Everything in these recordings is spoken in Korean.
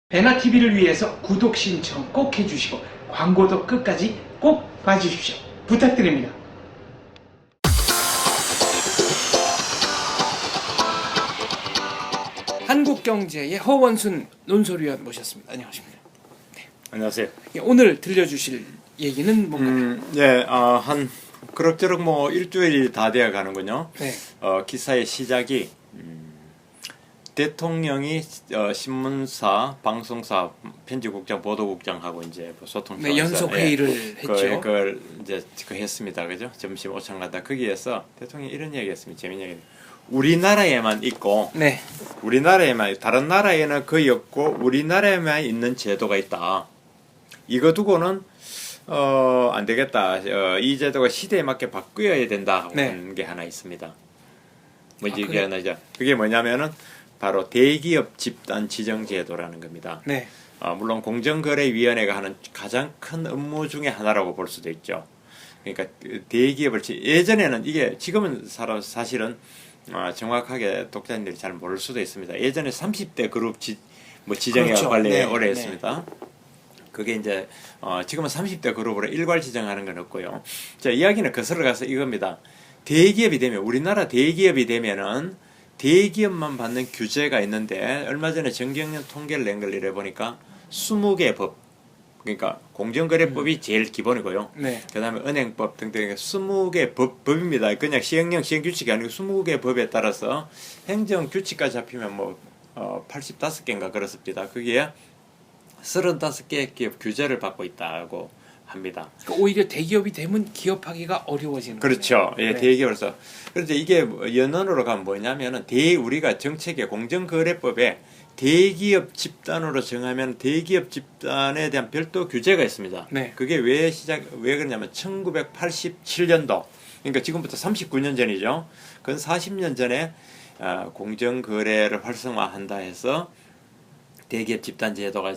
배나TV를 위해서 구독 신청 꼭 해주시고 광고도 끝까지 꼭 봐주십시오. 부탁드립니다. 한국경제의 허원순 논설위원 모셨습니다. 안녕하십니까? 네. 안녕하세요. 오늘 들려주실 얘기는 뭔가요? 한 그럭저럭 뭐 일주일이 다 되어 가는군요. 네. 기사의 시작이 대통령이 신문사, 방송사, 편집국장, 보도국장하고 이제 소통 연속 회의를 했죠. 그걸 이제 했습니다, 그죠? 점심 오찬가다 거기에서 대통령이 이런 얘기했습니다. 재밌는 얘기. 우리나라에만 있고, 네. 우리나라에만 다른 나라에는 거의 없고 우리나라에만 있는 제도가 있다. 이거 두고는 안 되겠다. 이 제도가 시대에 맞게 바뀌어야 된다. 하는 게 하나 있습니다. 이게 하나죠. 그게 뭐냐면은 바로 대기업 집단 지정 제도라는 겁니다. 네. 물론 공정거래위원회가 하는 가장 큰 업무 중에 하나라고 볼 수도 있죠. 그러니까 대기업을 예전에는 이게 지금은 사실은 정확하게 독자님들이 잘 모를 수도 있습니다. 예전에 30대 그룹 지정에 그렇죠. 관리 네. 오래 했습니다. 그게 이제 지금은 30대 그룹으로 일괄 지정하는 건 없고요. 자, 이야기는 거슬러 가서 이겁니다. 대기업이 되면 우리나라 대기업이 되면은 대기업만 받는 규제가 있는데 얼마 전에 정경련 통계를 낸 걸 이래 보니까 20개 법, 그러니까 공정거래법이 제일 기본이고요. 네. 그다음에 은행법 등등 20개 법입니다. 그냥 시행령 시행규칙이 아니고 20개 법에 따라서 행정규칙까지 합히면 뭐 85개인가 그렇습니다. 거기에 35개 기업 규제를 받고 있다고 합니다. 그러니까 오히려 대기업이 되면 기업하기가 어려워지는 거예요. 그렇죠. 예, 네. 대기업으로서. 그런데 이게 연언으로 가면 뭐냐면은 우리가 정책의 공정거래법에 대기업 집단으로 정하면 대기업 집단에 대한 별도 규제가 있습니다. 네. 그게 왜 그러냐면 1987년도, 그러니까 지금부터 39년 전이죠. 그건 40년 전에 공정거래를 활성화한다 해서 대기업 집단 제도가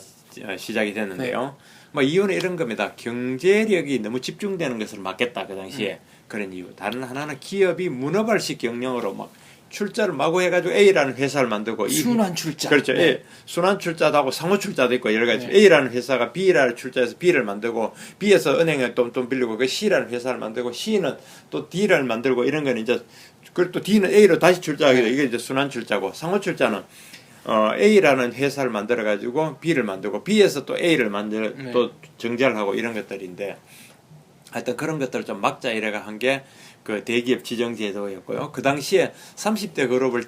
시작이 됐는데요. 뭐 이유는 이런 겁니다. 경제력이 너무 집중되는 것을 막겠다, 그 당시에. 그런 이유. 다른 하나는 기업이 문어발식 경영으로 막 출자를 마구 해가지고 A라는 회사를 만들고 순환 출자. 그렇죠. 네. 예, 순환 출자도 하고 상호 출자도 있고 여러 가지. 네. A라는 회사가 B라는 출자해서 B를 만들고 B에서 은행에 돈 빌리고 그 C라는 회사를 만들고 C는 또 D를 만들고 이런 거는 이제 그리고 또 D는 A로 다시 출자하게 돼. 이게 이제 순환 출자고 상호 출자는 A라는 회사를 만들어 가지고 B를 만들고 B에서 또 A를 또 정제를 하고 이런 것들인데 하여튼 그런 것들을 좀 막자 이래가 한 게 그 대기업 지정 제도였고요. 그 당시에 30대 그룹을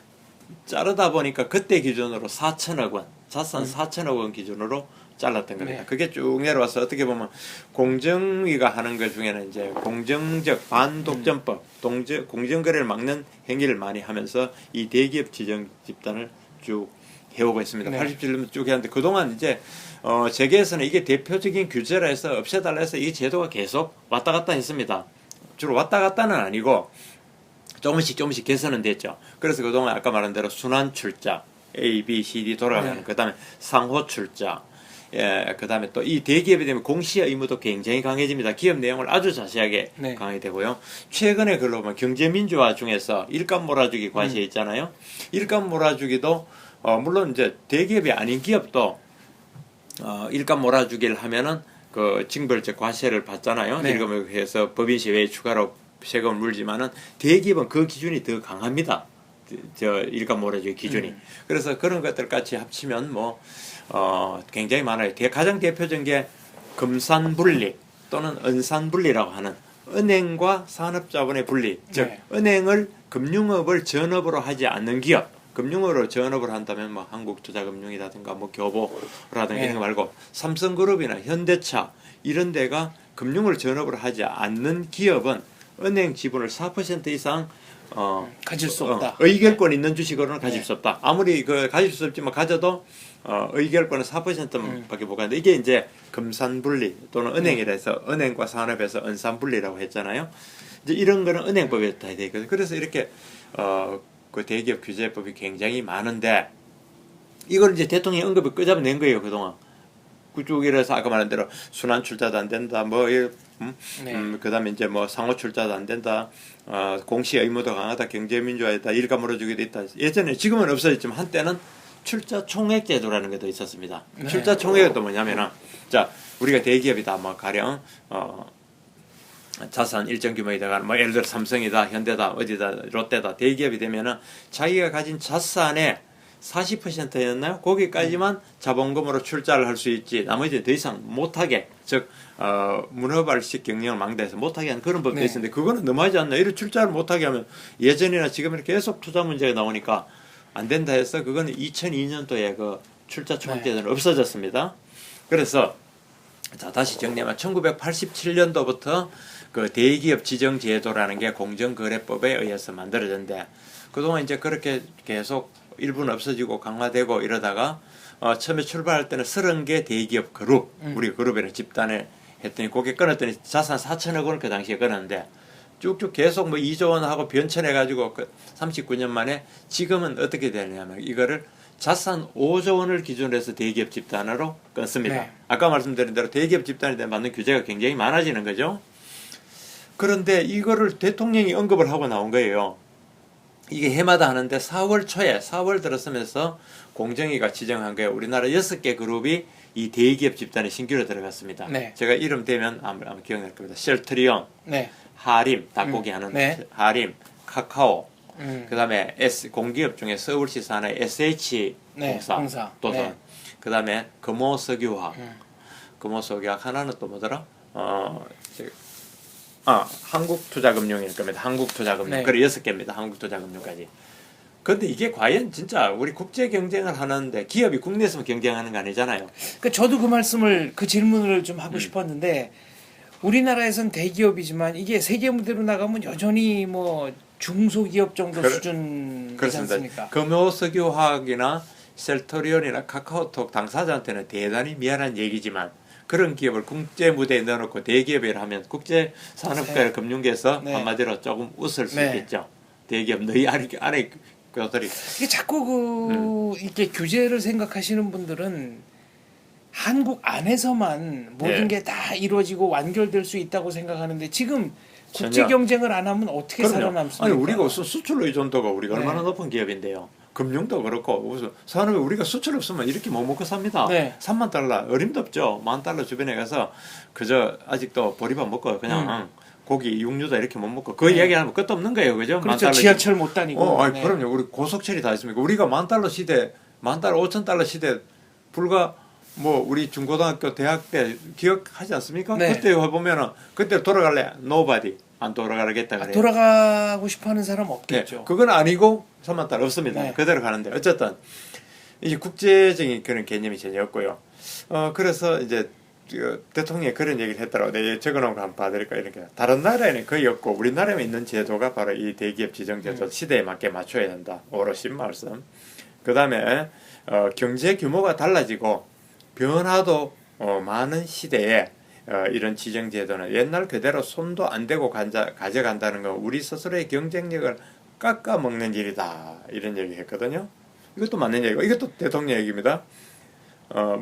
자르다 보니까 그때 기준으로 4천억 원, 자산 4천억 원 기준으로 잘랐던 겁니다. 네. 그게 쭉 내려와서 어떻게 보면 공정위가 하는 것 중에는 이제 공정적 반독점법, 공정거래를 막는 행위를 많이 하면서 이 대기업 지정 집단을 쭉 해오고 있습니다. 네. 87년 쭉 했는데 그동안 이제 세계에서는 이게 대표적인 규제라 해서 없애달라 해서 이 제도가 계속 왔다 갔다 했습니다. 주로 왔다 갔다는 아니고 조금씩 개선은 됐죠. 그래서 그동안 아까 말한 대로 순환 출자 A, B, C, D 돌아가는 네. 그다음에 상호 출자, 그다음에 또 이 대기업이 되면 공시의 의무도 굉장히 강해집니다. 기업 내용을 아주 자세하게 강하게 되고요. 최근에 글로 보면 경제민주화 중에서 일감 몰아주기 과세 있잖아요. 일감 몰아주기도 물론 이제 대기업이 아닌 기업도 일감 몰아주기를 하면은 그 징벌적 과세를 받잖아요. 네. 일감을 해서 법인세 외에 추가로 세금을 물지만은 대기업은 그 기준이 더 강합니다. 일감 몰아주기 기준이. 그래서 그런 것들 같이 합치면 뭐 굉장히 많아요. 가장 대표적인 게 금산분리 또는 은산분리라고 하는 은행과 산업자본의 분리. 즉 은행을 금융업을 전업으로 하지 않는 기업. 금융으로 전업을 한다면 뭐 한국투자금융이라든가 뭐 교보라든가 이런 거 말고 삼성그룹이나 현대차 이런 데가 금융을 전업으로 하지 않는 기업은 은행 지분을 4% 이상 가질 수 없다. 의결권 있는 주식으로는 가질 수 없다. 아무리 가질 수 없지만 가져도 의결권은 4%밖에 못 가는데 이게 이제 금산분리 또는 은행이라 해서 은행과 산업에서 은산분리라고 했잖아요. 이제 이런 거는 은행법에 다 되어 있거든요. 그래서 이렇게 그 대기업 규제법이 굉장히 많은데 이걸 이제 대통령이 언급을 끄잡아낸 거예요. 그동안 그쪽이라서 아까 말한 대로 순환 출자도 안 된다. 그다음에 이제 뭐 상호 출자도 안 된다. 공시 의무도 강하다. 경제민주화에다 일감 물어주기도 있다. 예전에 지금은 없어졌지만 한때는 출자 총액 제도라는 게 더 있었습니다. 네. 출자 총액은 또 뭐냐면은 자 우리가 대기업이다 뭐 가령 자산 일정 규모이다가 뭐 예를 들어 삼성이다 현대다 어디다 롯데다 대기업이 되면은 자기가 가진 자산의 40%였나요? 거기까지만 자본금으로 출자를 할 수 있지 나머지는 더 이상 못하게 즉 문어발식 경영을 망대해서 못하게 하는 그런 법도 네. 있었는데 그거는 너무하지 않나 이런 출자를 못하게 하면 예전이나 지금이나 계속 투자 문제가 나오니까 안 된다 해서 그거는 2002년도에 그 출자 총액제도는 없어졌습니다. 그래서 자 다시 정리하면 1987년도부터 그 대기업 지정 제도라는 게 공정거래법에 의해서 만들어졌는데 그동안 이제 그렇게 계속 일부는 없어지고 강화되고 이러다가 처음에 출발할 때는 30개 대기업 그룹 우리 그룹이라는 집단에 했더니 그게 끊었더니 자산 4천억 원을 그 당시에 끊었는데 쭉쭉 계속 뭐 2조 원하고 변천해가지고 39년 만에 지금은 어떻게 되냐면 이거를 자산 5조 원을 기준으로 해서 대기업 집단으로 끊습니다. 네. 아까 말씀드린 대로 대기업 집단에 대한 맞는 규제가 굉장히 많아지는 거죠. 그런데 이거를 대통령이 언급을 하고 나온 거예요. 이게 해마다 하는데 4월 초에 4월 들어서면서 공정위가 지정한 거예요. 우리나라 6개 그룹이 이 대기업 집단에 신규로 들어갔습니다. 네. 제가 이름 되면 아마 기억날 겁니다. 셀트리온, 네. 하림, 닭고기 하는 네. 하림, 카카오, 음. 그다음에 공기업 중에 서울시 산하의 SH 네, 공사, 공사. 또는 네. 그다음에 금호석유화학, 음. 금호석유화학 하나는 또 뭐더라? 한국투자금융일 겁니다. 한국투자금융. 네. 그래 6개입니다. 한국투자금융까지. 근데 이게 과연 진짜 우리 국제 경쟁을 하는데 기업이 국내에서만 경쟁하는 거 아니잖아요. 그 저도 그 질문을 좀 하고 싶었는데 우리나라에선 대기업이지만 이게 세계 무대로 나가면 여전히 뭐 중소기업 정도 수준이지 그렇습니다. 않습니까? 금호석유화학이나 셀터리온이나 카카오톡 당사자한테는 대단히 미안한 얘기지만 그런 기업을 국제 무대에 넣어놓고 대기업이라 하면 국제 산업계 네. 금융계에서 네. 한마디로 조금 웃을 수 네. 있겠죠. 대기업 너희 아래 것들이 이게 자꾸 이렇게 규제를 생각하시는 분들은 한국 안에서만 모든 네. 게 다 이루어지고 완결될 수 있다고 생각하는데 지금 국제 전혀. 경쟁을 안 하면 어떻게 그럼요. 살아남습니까? 아니 우리가 수출 의존도가 우리가 네. 얼마나 높은 기업인데요. 금융도 그렇고 무슨 산업에 우리가 수출 없으면 이렇게 못 먹고 삽니다. 네. 3만 달러 어림도 없죠. 10,000달러 주변에 가서 그저 아직도 보리밥 먹고 그냥 고기 육류도 이렇게 못 먹고 그 네. 이야기하면 끝도 없는 거예요. 그죠? 그렇죠. 10,000달러 지하철 못 다니고. 아니, 네. 그럼요. 우리 고속철이 다 있습니까? 우리가 10,000달러 시대, 10,000달러, 5,000달러 시대 불과 뭐 우리 중고등학교 대학 때 기억하지 않습니까? 네. 그때 보면은 그때 돌아갈래? Nobody 안 돌아가겠다 그래요. 돌아가고 싶어하는 사람 없겠죠. 네, 그건 아니고 3,000달러 없습니다. 네. 그대로 가는데 어쨌든 이제 국제적인 그런 개념이 전혀 없고요. 그래서 이제 대통령이 그런 얘기를 했더라고요. 내가 적어놓은 거 한번 봐드릴까 이렇게. 다른 나라에는 거의 없고 우리나라에 있는 제도가 바로 이 대기업 지정제도 시대에 맞게 맞춰야 된다. 오롯신 말씀. 그 다음에 경제 규모가 달라지고 변화도 많은 시대에 이런 지정제도는 옛날 그대로 손도 안 대고 가져간다는 건 우리 스스로의 경쟁력을 깎아먹는 일이다. 이런 얘기 했거든요. 이것도 맞는 얘기고 이것도 대통령 얘기입니다.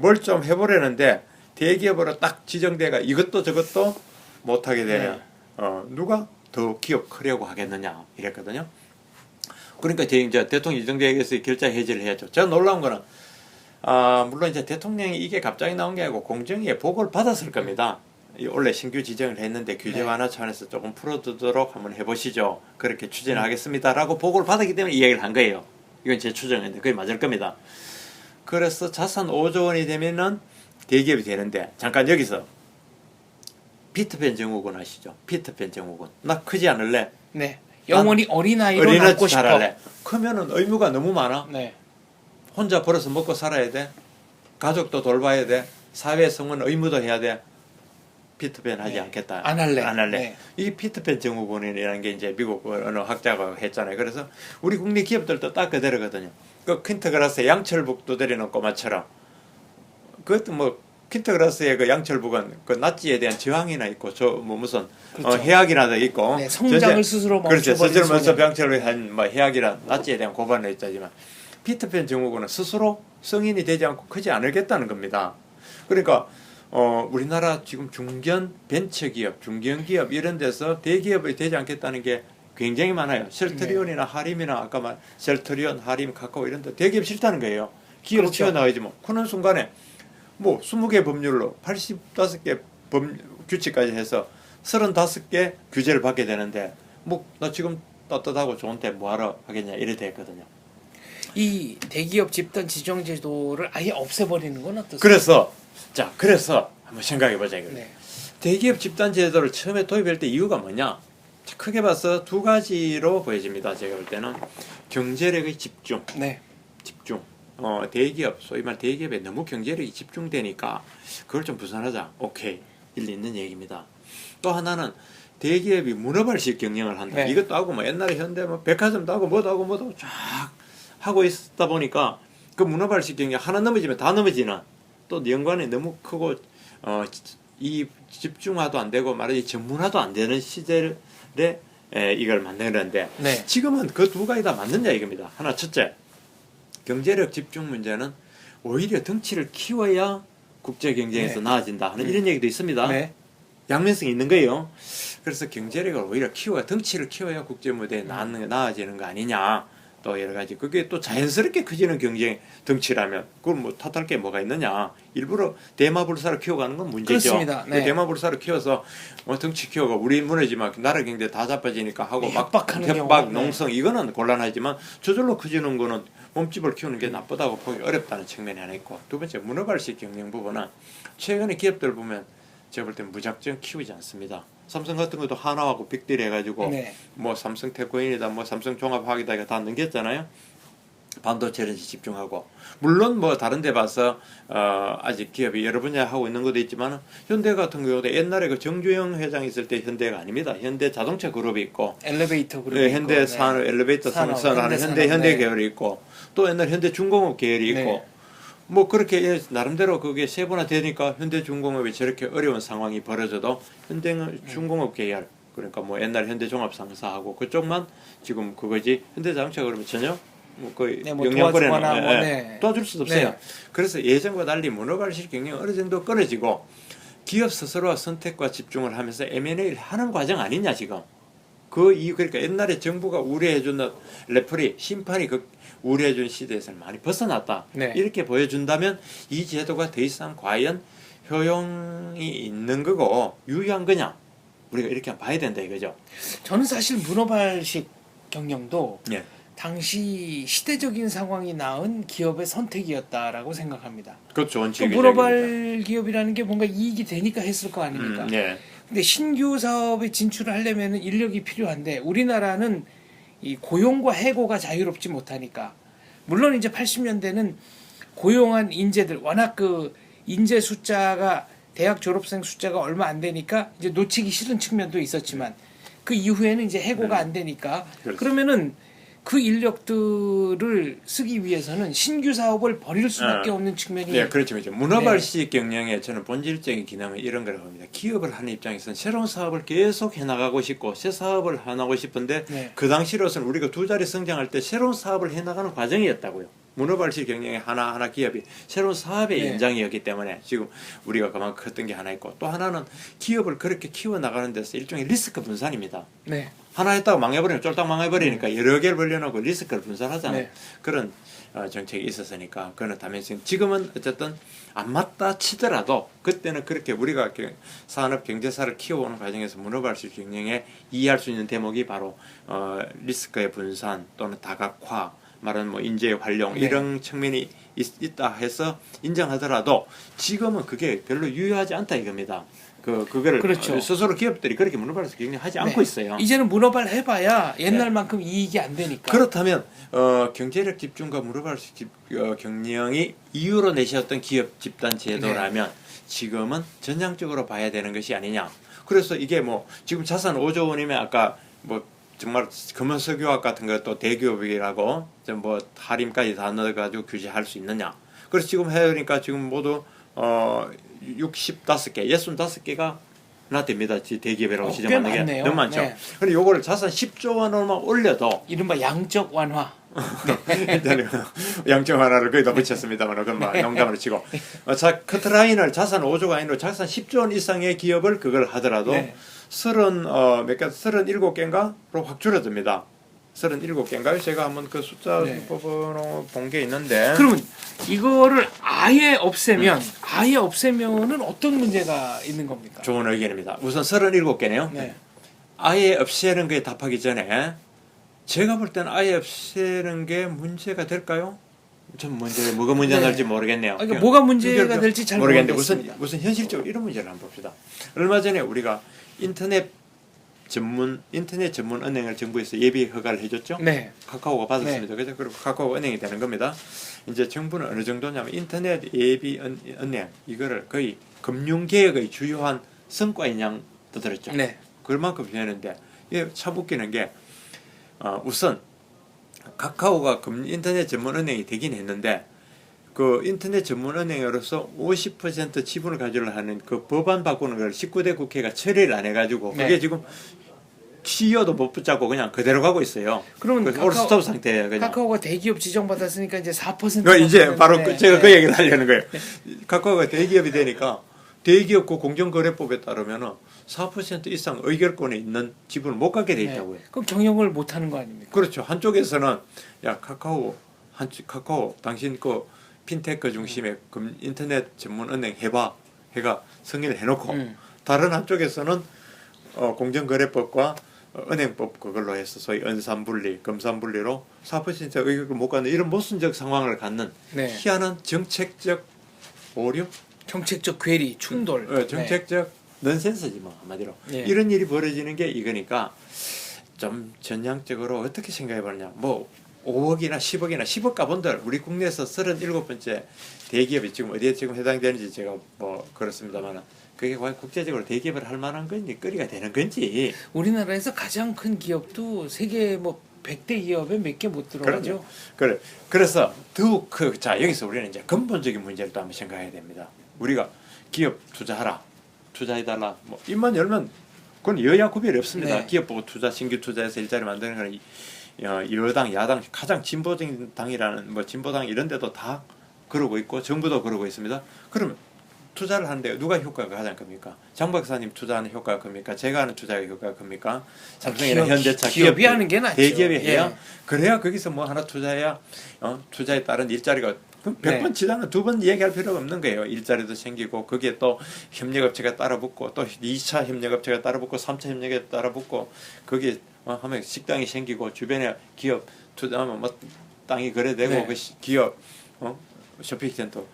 뭘 좀 해보려는데 대기업으로 딱 지정돼가 이것도 저것도 못하게 되면 누가 더 기업 크려고 하겠느냐 이랬거든요. 그러니까 이제 대통령 지정되어서 결자 해지를 해야죠. 제가 놀라운 거는 물론 이제 대통령이 이게 갑자기 나온 게 아니고 공정위에 보고를 받았을 겁니다. 원래 신규 지정을 했는데 규제 완화 차원에서 조금 풀어두도록 한번 해보시죠. 그렇게 추진하겠습니다라고 보고를 받았기 때문에 이 얘기를 한 거예요. 이건 제 추정인데 그게 맞을 겁니다. 그래서 자산 5조 원이 되면은 대기업이 되는데 잠깐 여기서 피터팬 증후군 아시죠? 피터팬 증후군. 나 크지 않을래? 네. 영원히 어린아이로 남고 싶어. 잘할래. 크면은 의무가 너무 많아. 네. 혼자 벌어서 먹고 살아야 돼. 가족도 돌봐야 돼. 사회 성원 의무도 해야 돼. 피터팬 하지 네. 않겠다. 안 할래. 안 할래. 네. 이 피터팬 증후군이라는 게 이제 미국 어느 학자가 했잖아요. 그래서 우리 국내 기업들도 딱 그대로거든요. 그 퀸터그라스 양철북 두드리는 꼬마처럼 그것도 뭐 퀸터그라스의 그 양철북은 그 나치에 대한 저항이나 있고 저 뭐 무슨 그렇죠. 해악이라도 있고 네, 성장을 스스로 그렇죠. 멈춰버린 스스로 먼저 소년. 병철을 한 뭐 해악이나 나치에 대한 고발을 했지만 피터팬 증후군은 스스로 성인이 되지 않고 크지 않겠다는 겁니다. 그러니까 우리나라 지금 중견 벤처기업, 중견기업 이런 데서 대기업이 되지 않겠다는 게 굉장히 많아요. 셀트리온이나 하림이나 아까 말 셀트리온, 하림, 카카오 이런 데 대기업 싫다는 거예요. 기업을 그렇죠. 키워나가야지 뭐. 그런 순간에 뭐 20개 법률로 85개 규칙까지 해서 35개 규제를 받게 되는데 뭐 나 지금 떳떳하고 좋은데 뭐하러 하겠냐 이래 됐거든요. 이 대기업 집단 지정 제도를 아예 없애버리는 건 어떻습니까? 그래서 한번 생각해 보자 이거예요. 네. 대기업 집단 제도를 처음에 도입할 때 이유가 뭐냐? 크게 봐서 두 가지로 보여집니다. 제가 볼 때는 경제력의 집중. 네. 대기업, 소위 말 대기업에 너무 경제력이 집중되니까 그걸 좀 분산하자. 오케이. 일리 있는 얘기입니다. 또 하나는 대기업이 문어발식 경영을 한다. 네. 이것도 하고 뭐 옛날에 현대 뭐 백화점도 하고 뭐도 하고 쫙 하고 있다 보니까 그 문어발식 경영 하나 넘어지면 다 넘어지는 또 연관이 너무 크고 이 집중화도 안 되고 말하지 전문화도 안 되는 시절에 이걸 만드는데 네. 지금은 그 두 가지 다 맞느냐 이겁니다. 하나 첫째 경제력 집중 문제는 오히려 덩치를 키워야 국제 경쟁에서 네. 나아진다 하는 이런 얘기도 있습니다. 네. 양면성이 있는 거예요. 그래서 경제력을 오히려 키워야 덩치를 키워야 국제 무대에 나아지는 거 아니냐. 또 여러 가지 그게 또 자연스럽게 커지는 경쟁 덩치라면 그걸 뭐 탓할 게 뭐가 있느냐. 일부러 대마불사를 키워가는 건 문제죠. 그렇습니다. 네. 대마불사를 키워서 뭐 덩치 키워가 우리 무너지면 나라 경제 다 자빠지니까 하고 네, 막 협박하는 협박 경우. 농성 이거는 곤란하지만 저절로 커지는 거는 몸집을 키우는 게 나쁘다고 보기 어렵다는 측면이 하나 있고 두 번째 문어발식 경영 부분은 최근에 기업들 보면 제가 볼 때 무작정 키우지 않습니다. 삼성 같은 것도 하나하고 빅딜 해가지고 네. 뭐 삼성 태코인이다 뭐 삼성 종합화학이다 이거 다 넘겼잖아요. 반도체를 집중하고 물론 뭐 다른 데 봐서 아직 기업이 여러 분야 하고 있는 것도 있지만 현대 같은 경우도 옛날에 그 정주영 회장 있을 때 현대가 아닙니다. 현대 자동차 그룹이 있고 엘리베이터 그룹 네, 현대 산업 엘리베이터 산업하는 현대 계열이 있고 또 옛날 현대중공업 계열이 있고 네. 뭐 그렇게 나름대로 그게 세분화되니까 현대중공업이 저렇게 어려운 상황이 벌어져도 현대중공업 계열 그러니까 뭐 옛날 현대종합상사하고 그쪽만 지금 그거지 현대자동차 그러면 전혀 뭐 거의 네, 뭐 영향거래는 도와주거나 뭐, 네. 도와줄 수 없어요. 네. 그래서 예전과 달리 문어발식 경영 어느 정도 끊어지고 기업 스스로가 선택과 집중을 하면서 M&A를 하는 과정 아니냐 지금. 그 이유 그러니까 옛날에 정부가 우려해준 레퍼리 심판이 우려해준 시대에서는 많이 벗어났다. 네. 이렇게 이렇게 보여준다면 이 제도가 더 이상 과연 효용이 있는 거고 유효한 거냐 우리가 이렇게 봐야 된다 이거죠. 저는 사실 문어발식 경영도 예. 당시 시대적인 상황이 낳은 기업의 선택이었다라고 생각합니다. 그것 좋은 또 지적입니다. 문어발 기업이라는 게 뭔가 이익이 되니까 했을 거 아닙니까? 예. 근데 신규 사업에 진출을 하려면 인력이 필요한데 우리나라는 이 고용과 해고가 자유롭지 못하니까 물론 이제 80년대는 고용한 인재들 워낙 그 인재 숫자가 대학 졸업생 숫자가 얼마 안 되니까 이제 놓치기 싫은 측면도 있었지만 그 이후에는 이제 해고가 안 되니까 그렇죠. 그러면은 그 인력들을 쓰기 위해서는 신규 사업을 벌일 수밖에 없는 측면이 네, 그렇죠. 문어발식 경영의 저는 본질적인 기능은 이런 거라고 봅니다. 기업을 하는 입장에서는 새로운 사업을 계속 해나가고 싶고 새 사업을 해나가고 싶은데 네. 그 당시로서는 우리가 두 자리 성장할 때 새로운 사업을 해나가는 과정이었다고요. 문어발식 경영의 하나하나 기업이 새로운 사업의 네. 연장이었기 때문에 지금 우리가 그만큼 컸던 게 하나 있고 또 하나는 기업을 그렇게 키워나가는 데서 일종의 리스크 분산입니다. 네. 하나 했다고 망해버리면 쫄딱 망해버리니까 여러 개를 벌려놓고 리스크를 분산하잖아요. 네. 그런 정책이 있었으니까 그런 다면성 지금은 어쨌든 안 맞다 치더라도 그때는 그렇게 우리가 산업 경제사를 키워오는 과정에서 문어발식 경영에 이해할 수 있는 대목이 바로 리스크의 분산 또는 다각화 말하는 뭐 인재의 활용 네. 이런 측면이 있다 해서 인정하더라도 지금은 그게 별로 유효하지 않다 이겁니다. 그거를 그렇죠. 스스로 기업들이 그렇게 문어발식 경영하지 않고 있어요. 이제는 문어발 해봐야 옛날만큼 이익이 안 되니까. 그렇다면 경제력 집중과 문어발식 경영이 이유로 내세웠던 기업 집단 제도라면 지금은 전향적으로 봐야 되는 것이 아니냐. 그래서 이게 뭐 지금 자산 5조 원이면 아까 뭐 정말 금연석유학 같은 것도 대기업이라고 뭐 할인까지 다 넣어가지고 규제할 수 있느냐. 그래서 지금 해보니까 지금 모두 65개, 65개가 나 됩니다. 대기업이라고 지정하는 게 많네요. 너무 많죠. 네. 그런데 요거를 자산 10조 원으로만 올려도 이른바 양적 완화. 일단은 양적 완화를 거기다 붙였습니다만 그건 뭐 농담으로 치고 커트라인을 자산 5조가 아니라 자산 10조 원 이상의 기업을 그걸 하더라도 네. 37개인가로 확 줄어듭니다. 37개인가요? 제가 한번 그 숫자 네. 뽑아본 게 있는데 그러면 이거를 아예 없애면은 어떤 문제가 있는 겁니까? 좋은 의견입니다. 우선 37개네요. 네. 아예 없애는 거에 답하기 전에 제가 볼 때는 아예 없애는 게 문제가 될까요? 좀 뭐가 문제가 네. 될지 모르겠네요. 그러니까 뭐가 문제가 될지 잘 모르겠는데 모르겠습니다. 우선 현실적으로 이런 문제를 한번 봅시다. 얼마 전에 우리가 인터넷 전문 은행을 정부에서 예비 허가를 해줬죠. 네. 카카오가 받았습니다. 그죠? 그리고 카카오가 은행이 되는 겁니다. 이제 정부는 어느 정도냐면 인터넷 예비 은행 이거를 거의 금융개혁의 주요한 성과인 양 떠들었죠. 네. 그만큼 되는데 이게 참 웃기는 게 우선 카카오가 인터넷 전문 은행이 되긴 했는데 그 인터넷 전문 은행으로서 50% 지분을 가지려 하는 그 법안 바꾸는 걸 19대 국회가 처리를 안 해가지고 네. 그게 지금 CEO도 못 붙잡고 그냥 그대로 가고 있어요. 그러면 그래서 올스톱 상태예요. 그냥. 카카오가 대기업 지정받았으니까 이제 4%. 그 이제 바로 제가 네. 그 얘기를 하려는 거예요. 카카오가 대기업이 되니까 대기업 그 공정거래법에 따르면은 4% 이상 의결권에 있는 지분을 못 갖게 돼 있다고요. 그럼 경영을 못 하는 거 아닙니까? 그렇죠. 한쪽에서는 야 카카오 당신 그 핀테크 중심의 인터넷 전문 은행 해가 승인을 해놓고 다른 한쪽에서는 공정거래법과 은행법 그걸로 해서 소위 은산분리, 금산분리로 4% 의결을 못 갖는 이런 모순적 상황을 갖는 네. 희한한 정책적 오류, 정책적 괴리, 충돌. 정책적 넌센스지 뭐 한마디로 네. 이런 일이 벌어지는 게 이거니까 좀 전향적으로 어떻게 생각해 보느냐 뭐 5억이나 10억 가본들 우리 국내에서 37번째 대기업이 지금 어디에 지금 해당되는지 제가 뭐 그렇습니다만 그게 과연 국제적으로 대기업을 할 만한 건지 거리가 되는 건지 우리나라에서 가장 큰 기업도 세계 뭐 100대 기업에 몇 개 못 들어가죠. 그래서 더욱 자 여기서 우리는 이제 근본적인 문제를 또 한번 생각해야 됩니다. 우리가 기업 투자해달라 뭐 입만 열면 그건 여야 구별이 없습니다. 네. 기업 보고 신규 투자해서 일자리 만드는 거는 여당 야당 가장 진보적인 당이라는 뭐 진보당 이런 데도 다 그러고 있고 정부도 그러고 있습니다. 그러면 투자를 하는데 누가 효과가 가장 큽니까? 장 박사님 투자하는 효과가 큽니까? 제가 하는 투자의 효과가 큽니까? 삼성이나 현대차 기업이 하는 게 낫죠. 대기업이 해야 예. 그래야 거기서 뭐 하나 투자해야 투자에 따른 일자리가 100번 네. 치다는 2번 얘기할 필요가 없는 거예요. 일자리도 생기고 거기에 또 협력업체가 따라붙고 또 2차 협력업체가 따라붙고 3차 협력에 따라붙고 거기에 하면 식당이 생기고 주변에 기업 투자하면 뭐 땅이 거래되고 네. 그 기업 쇼핑센터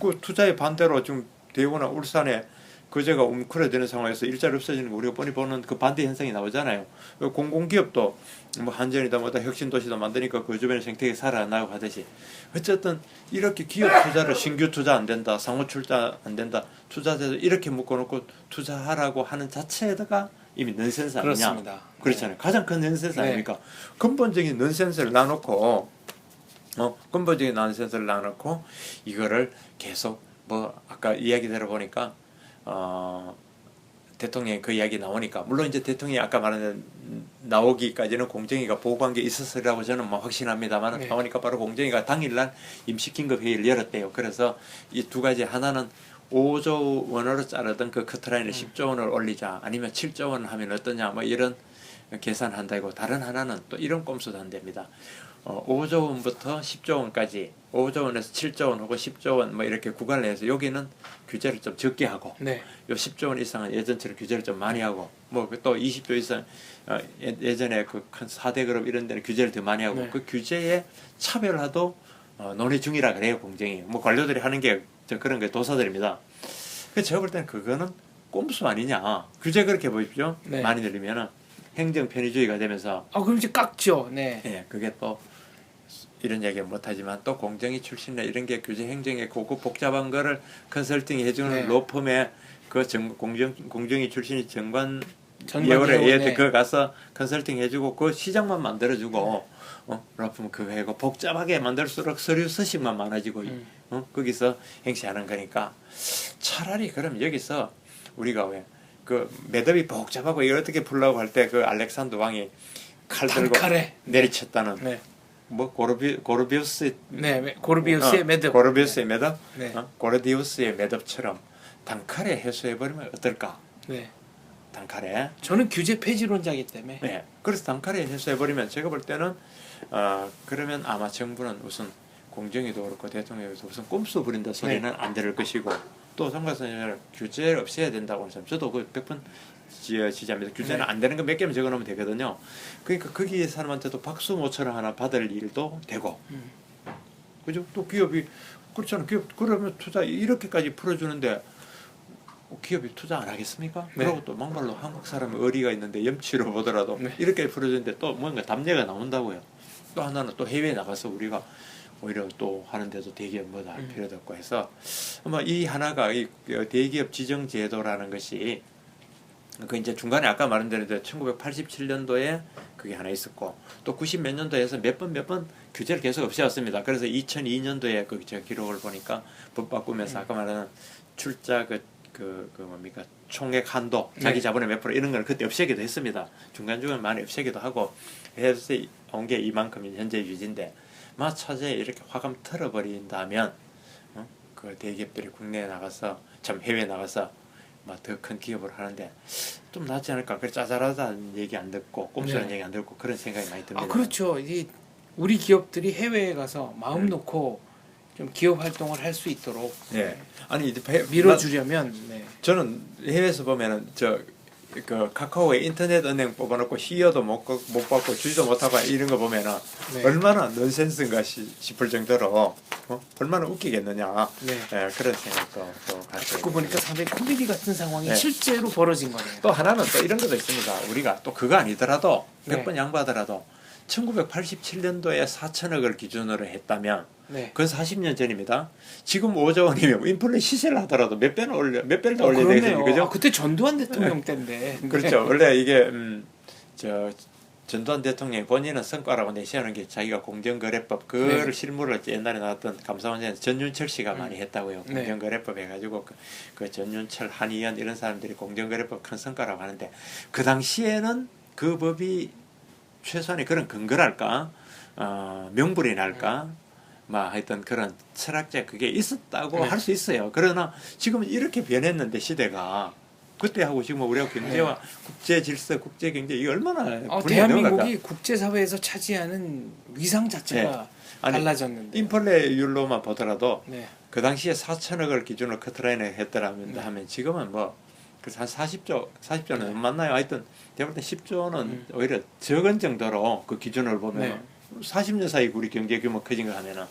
그 투자에 반대로 지금 대구나 울산에 거제가 웅크려지는 상황에서 일자리 없어지는 거 우리가 뻔히 보는 그 반대 현상이 나오잖아요. 공공기업도 뭐 한전이다 뭐다 혁신도시도 만드니까 그 주변의 생태계 살아나고 하듯이 어쨌든 이렇게 기업 투자를 신규 투자 안 된다, 상호 출자 안 된다, 투자자도 이렇게 묶어놓고 투자하라고 하는 자체가 이미 넌센스 아니냐? 그렇습니다. 그렇잖아요. 네. 가장 큰 넌센스 네. 아닙니까? 근본적인 넌센스를 놔놓고 근본적인 넌센스를 놔놓고 이거를 계속 뭐 아까 이야기 들어보니까 대통령이 그 이야기 나오니까 물론 이제 대통령이 아까 말한 나오기까지는 공정위가 보고한 게 있었으리라고 저는 뭐 확신합니다만 네. 나오니까 바로 공정위가 당일날 임시긴급 회의를 열었대요. 그래서 이 두 가지 하나는 5조 원으로 자르던 그 커트라인을 10조 원을 올리자 아니면 7조 원 하면 어떠냐 뭐 이런 계산한다고 다른 하나는 또 이런 꼼수도 한답니다. 5조 원부터 10조 원까지 5조 원에서 7조 원 혹은 10조 원 뭐 이렇게 구간을 해서 여기는 규제를 좀 적게 하고 네. 요 10조 원 이상은 예전처럼 규제를 좀 많이 하고 뭐 또 20조 이상 예전에 그 큰 4대 그룹 이런 데는 규제를 더 많이 하고 네. 그 규제의 차별화도 논의 중이라 그래요. 공정이 뭐 관료들이 하는 게 그런 게 도사들입니다. 그래서 제가 볼 때는 그거는 꼼수 아니냐. 규제 그렇게 보십시오. 네. 많이 들리면은 행정 편의주의가 되면서 그럼 이제 깎죠. 네. 예, 그게 또 이런 얘기 못하지만 또 공정위 출신이나 이런 게 규제 행정에 그 복잡한 거를 컨설팅 해주는 네. 로펌에 그 공정위 출신이 전관 예월에 예우, 네. 그거 가서 컨설팅 해주고 그 시장만 만들어주고 로펌 그거 해고 복잡하게 만들수록 서류 서식만 많아지고 거기서 행시하는 거니까 차라리 그럼 여기서 우리가 왜 그 매듭이 복잡하고 이걸 어떻게 풀라고 할 때 그 알렉산더 왕이 칼 들고 단칼에 내리쳤다는 네. 뭐 고르비우스 네. 고르비우스의 매듭. 고르비우스의 매듭 네. 고르디우스의 매듭처럼 단칼에 해소해 버리면 어떨까? 네. 단칼에. 저는 규제 폐지론자이기 때문에. 네. 그래서 단칼에 해소해버리면 제가 볼 때는 그러면 아마 정부는 우선 공정위도 그렇고 대통령도 우선 꼼수 부린다 소리는 안 들을 것이고 또 선거선을 규제를 없애야 된다고 하는 사람 저도 그 100번 지지합니다. 규제는 안 되는 거 몇 개만 적어놓으면 되거든요. 그러니까 거기 사람한테도 박수 모처럼 하나 받을 일도 되고 그죠? 또 기업이 그렇잖아. 기업 그러면 투자 이렇게까지 풀어주는데 기업이 투자 안 하겠습니까? 네. 그리고 또 막말로 한국 사람은 의리가 있는데 염치로 보더라도 네. 이렇게 풀어주는데 또 뭔가 담례가 나온다고요. 또 하나는 또 해외에 나가서 우리가 오히려 또 하는데도 대기업 뭐다 할 필요도 없고 해서 아마 이 하나가 이 대기업 지정 제도라는 것이 그 이제 중간에 아까 말한 대로 1987년도에 그게 하나 있었고 또 90 몇 년도에서 몇 번 규제를 계속 없애왔습니다. 그래서 2002년도에 그 제가 기록을 보니까 법 바꾸면서 아까 말하는 출자 그 뭡니까 총액 한도 자기 자본의 몇 프로 이런 걸 그때 없애기도 했습니다. 중간중간 많이 없애기도 하고 해서 온 게 이만큼 현재 유지인데 막 차제에 이렇게 화감 털어버린다면 그 대기업들이 국내에 나가서 참 해외에 나가서 더 큰 기업을 하는데 좀 낫지 않을까. 그래 짜잘하다는 얘기 안 듣고 꼼수라는 얘기 안 듣고 그런 생각이 많이 듭니다. 그렇죠. 이 우리 기업들이 해외에 가서 마음 놓고 좀 기업 활동을 할 수 있도록 네. 아니 이제 밀어주려면 네. 저는 해외에서 보면은 그 카카오에 인터넷 은행 뽑아놓고 CEO도 못 받고 주지도 못하고 이런 거 보면은 네. 얼마나 넌센스인가 싶을 정도로 얼마나 웃기겠느냐. 네. 그런 생각도 또 듣고 보니까 상당히 코미디 같은 상황이 네. 실제로 벌어진 거네요. 또 하나는 또 이런 것도 있습니다. 우리가 또 그거 아니더라도 네. 몇 번 양보하더라도 1987년도에 4천억을 기준으로 했다면 네. 그건 40년 전입니다. 지금 5조 원이면 인플레 시세를 하더라도 몇 배를 더 올려야 그렇네요. 되겠어요. 그죠? 그때 전두환 대통령 때인데. 그렇죠. 원래 이게 전두환 대통령이 본인은 성과라고 내세우는 게 자기가 공정거래법 그거를 네. 실무를 옛날에 나왔던 감사원장에서 전윤철 씨가 많이 했다고요. 네. 공정거래법 해가지고 그 전윤철, 한의원 이런 사람들이 공정거래법 큰 성과라고 하는데 그 당시에는 그 법이 최소한의 그런 근거랄까 명분이 날까 하여튼 그런 철학적 그게 있었다고 네. 할 수 있어요. 그러나 지금은 이렇게 변했는데 시대가 그때하고 지금 우리가 경제와 국제 질서, 국제 경제 이게 얼마나 대한민국이 국제사회에서 차지하는 위상 자체가 달라졌는데 인플레율로만 보더라도 네. 그 당시에 4천억을 기준으로 커트라인을 했더라면 하면 지금은 한 40조는 맞나요? 하여튼 대부분 10조는 오히려 적은 정도로 그 기준을 보면 40년 사이 우리 경제 규모 커진 거 하면은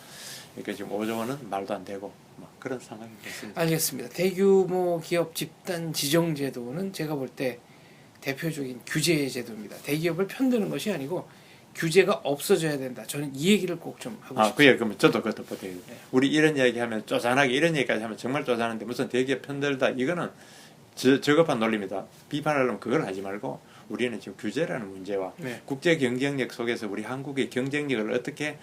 그러니까 지금 5조 원은 말도 안 되고 그런 상황이 됐습니다. 알겠습니다. 대규모 기업 집단 지정 제도는 제가 볼 때 대표적인 규제 제도입니다. 대기업을 편드는 것이 아니고 규제가 없어져야 된다. 저는 이 얘기를 꼭 좀 하고 싶습니다. 그래 그러면 저도 그것도 보태요. 우리 이런 얘기 하면 쪼잔하게 이런 얘기까지 하면 정말 쪼잔한데 무슨 대기업 편들다 이거는 저급한 논리입니다. 비판하려면 그걸 하지 말고 우리는 지금 규제라는 문제와 국제 경쟁력 속에서 우리 한국의 경쟁력을 어떻게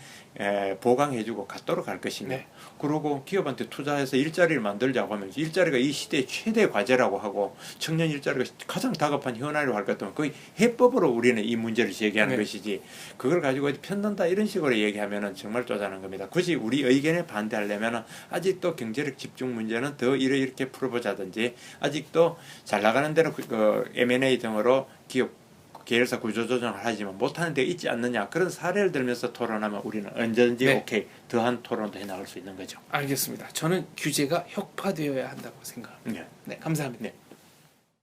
보강해주고 갖도록 할 것이며 그리고 기업한테 투자해서 일자리를 만들자고 하면 일자리가 이 시대의 최대 과제라고 하고 청년 일자리가 가장 다급한 현안이라고 할 것 같으면 거의 해법으로 우리는 이 문제를 제기하는 것이지 그걸 가지고 편든다 이런 식으로 얘기하면 정말 쪼잔한 겁니다. 굳이 우리 의견에 반대하려면 아직도 경제력 집중 문제는 더 이렇게 풀어보자든지 아직도 잘 나가는 대로 M&A 등으로 기업 계열사 구조조정을 하지만 못하는 데 있지 않느냐 그런 사례를 들면서 토론하면 우리는 언제든지 오케이 더한 토론도 해나갈 수 있는 거죠. 알겠습니다. 저는 규제가 혁파되어야 한다고 생각합니다. 네, 감사합니다.